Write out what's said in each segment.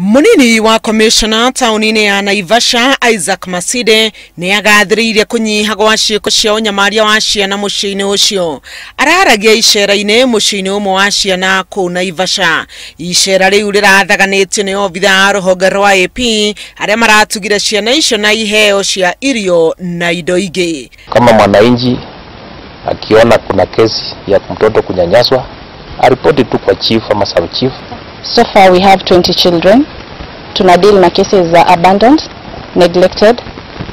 Munini wa commissioner taunini ya Naivasha Isaac Maside ni agathiriire kunyiha gwa ciiko cia unyamaria wa ciana muciini ucio. Araragia icera-ini muciini umwe wa ciana kuu Naivasha. Icera riu rirathaganitio ni obitha a ruhonge rwa AP aria maratugire ciana icio na iheo cia irio na indo ingi. Kama mwananchi akiona kuna kesi ya mtoto kunyanyaswa, aripoti tu kwa chief ama sub chief. So far we have 20 children. Tuna deal na cases za abandoned, neglected,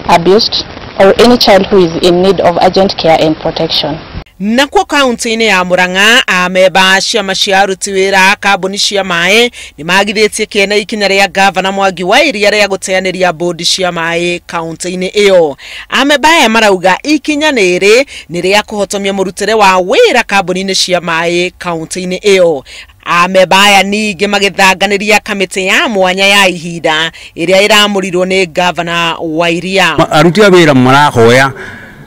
abused, or any child who is in need of urgent care and protection. Na kwa kaunti-ini ya Murang'a ameba ciama cia aruti wira kambuni cia mai ni magithitie kiena ikinya ria gavana Mwangi wa Iria ria guteaniria bodi cia mai kaunti-ini iyo. Ameba aya marauga ikinya niri ni ria kuhotomia murutire wa wira kambuni-ini cia mai kaunti-ini iyo. Ameba aya ningi magithanganiria kamiti ya mwanya ya ihinda iria iramurirwo ni gavana wa Iria. Aruti a wira marahoya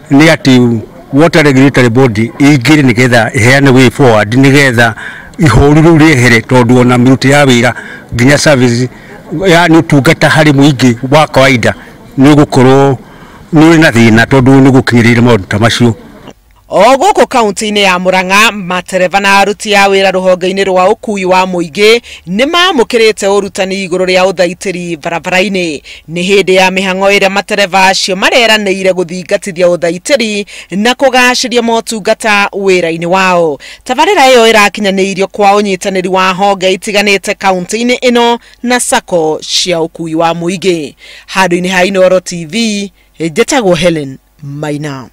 ni ati water regulatory body igire nigetha iheane way forward nigetha ihoruru rihere tondu ona miruti ya wira ginya service yani utungata hari muingi wa kawaida ni gukorwo ni na thina tondu ni gukinyirira maundu ta macio. Ogoko kaunti-ini ya Murang'a matereva na aruti a wira ruhonge-ini rwa ukui wa muingi ni mamukirite urutani iguru ria uthaitiri barabara-ini. Ni hindi ya mihango iria matereva acio mareranĩire guthingatithia uthaitiri na kugaciria motungata wira-ini wao. Tabarĩra iyo irakinyanĩirio kwa unyitanĩri wa honge itiganĩte kaunti-ini ino na sako cia ukui wa muingi. Handũ-inĩ ha Inooro TV, njĩtagwo Helen Maina.